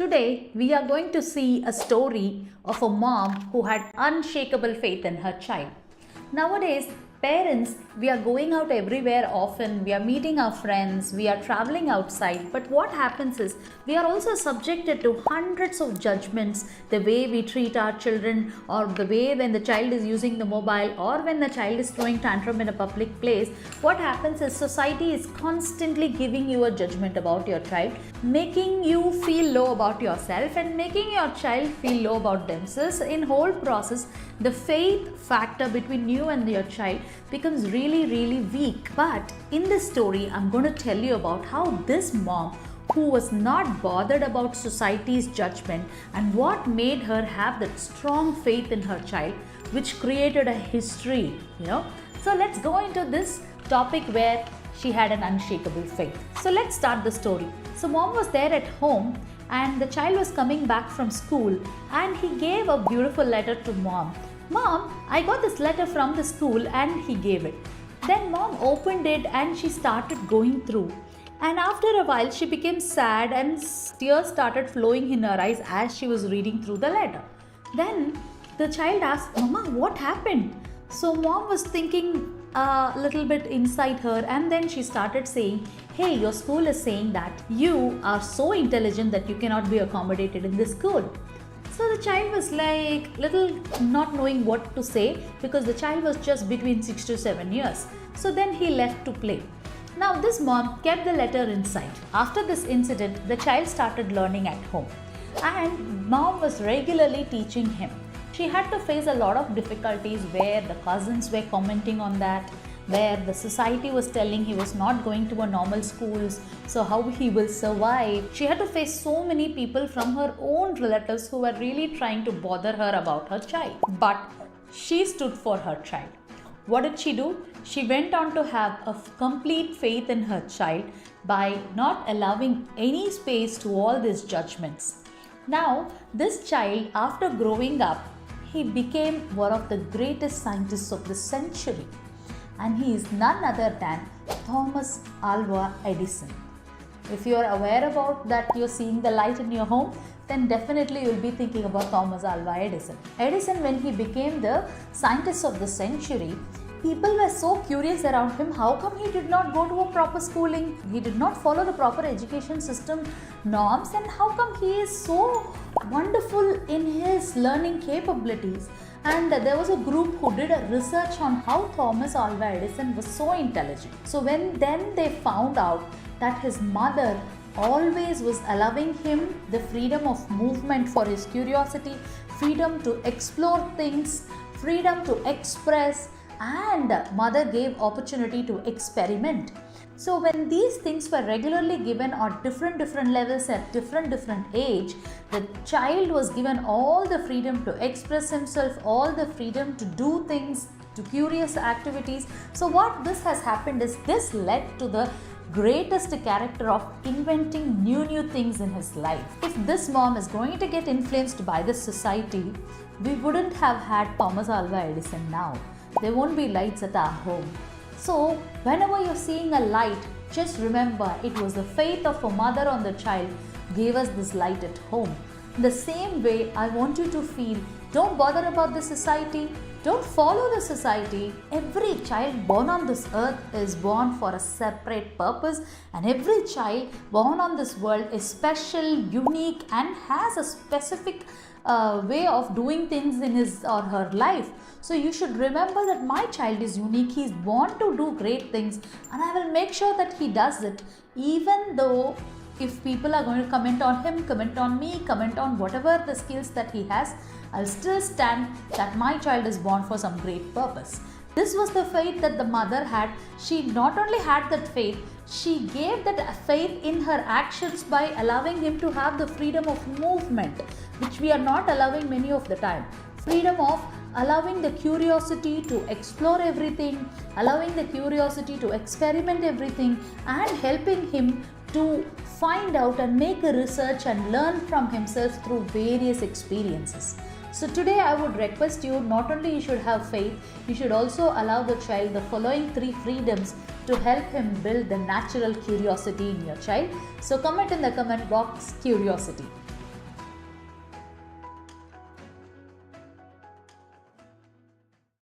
Today, we are going to see a story of a mom who had unshakable faith in her child. Nowadays, parents, we are going out everywhere often, we are meeting our friends, we are traveling outside. But what happens is, we are also subjected to hundreds of judgments, the way we treat our children, or the way when the child is using the mobile, or when the child is throwing tantrum in a public place. What happens is, society is constantly giving you a judgment about your child, making you feel low about yourself and making your child feel low about themselves. In whole process, the faith factor between you and your child becomes really weak. But in this story, I'm going to tell you about how this mom, who was not bothered about society's judgment, and what made her have that strong faith in her child, which created a history, So let's go into this topic where she had an unshakable faith. So let's start the story. So mom was there at home and the child was coming back from school, and he gave a beautiful letter to mom. Mom, I got this letter from the school, and he gave it. Then mom opened it and she started going through. And after a while, she became sad and tears started flowing in her eyes as she was reading through the letter. Then the child asked, Mama, what happened? So mom was thinking a little bit inside her, and then she started saying, hey, your school is saying that you are so intelligent that you cannot be accommodated in this school. So the child was like little not knowing what to say, because the child was just between 6 to 7 years. So then he left to play. Now this mom kept the letter inside. After this incident, the child started learning at home, and mom was regularly teaching him. She had to face a lot of difficulties where the cousins were commenting on that, where the society was telling he was not going to a normal schools, so how he will survive. She had to face so many people from her own relatives who were really trying to bother her about her child. But she stood for her child. What did she do? She went on to have a complete faith in her child by not allowing any space to all these judgments. Now, this child, after growing up, he became one of the greatest scientists of the century. And he is none other than Thomas Alva Edison. If you are aware about that, you're seeing the light in your home, then definitely you'll be thinking about Thomas Alva Edison. Edison, when he became the scientist of the century, people were so curious around him. How come he did not go to a proper schooling? He did not follow the proper education system norms, and how come he is so wonderful in his learning capabilities? And there was a group who did a research on how Thomas Alva Edison was so intelligent. So then they found out that his mother always was allowing him the freedom of movement for his curiosity, freedom to explore things, freedom to express, and mother gave opportunity to experiment. So when these things were regularly given at different levels at different age, the child was given all the freedom to express himself, all the freedom to do things, to curious activities. So what this has happened is, this led to the greatest character of inventing new things in his life. If this mom is going to get influenced by this society, we wouldn't have had Thomas Alva Edison now. There won't be lights at our home. So whenever you're seeing a light, just remember it was the faith of a mother on the child gave us this light at home. The same way, I want you to feel, don't bother about the society, don't follow the society. Every child born on this earth is born for a separate purpose, and every child born on this world is special, unique, and has a specific way of doing things in his or her life. So you should remember that my child is unique. He is born to do great things, and I will make sure that he does it, even though if people are going to comment on him, comment on me, comment on whatever the skills that he has, I'll still stand that my child is born for some great purpose. This was the faith that the mother had. She not only had that faith, she gave that faith in her actions by allowing him to have the freedom of movement, which we are not allowing many of the time. Freedom of allowing the curiosity to explore everything, allowing the curiosity to experiment everything, and helping him to find out and make a research and learn from himself through various experiences. So today I would request you, not only you should have faith, you should also allow the child the following 3 freedoms to help him build the natural curiosity in your child. So comment in the comment box, curiosity.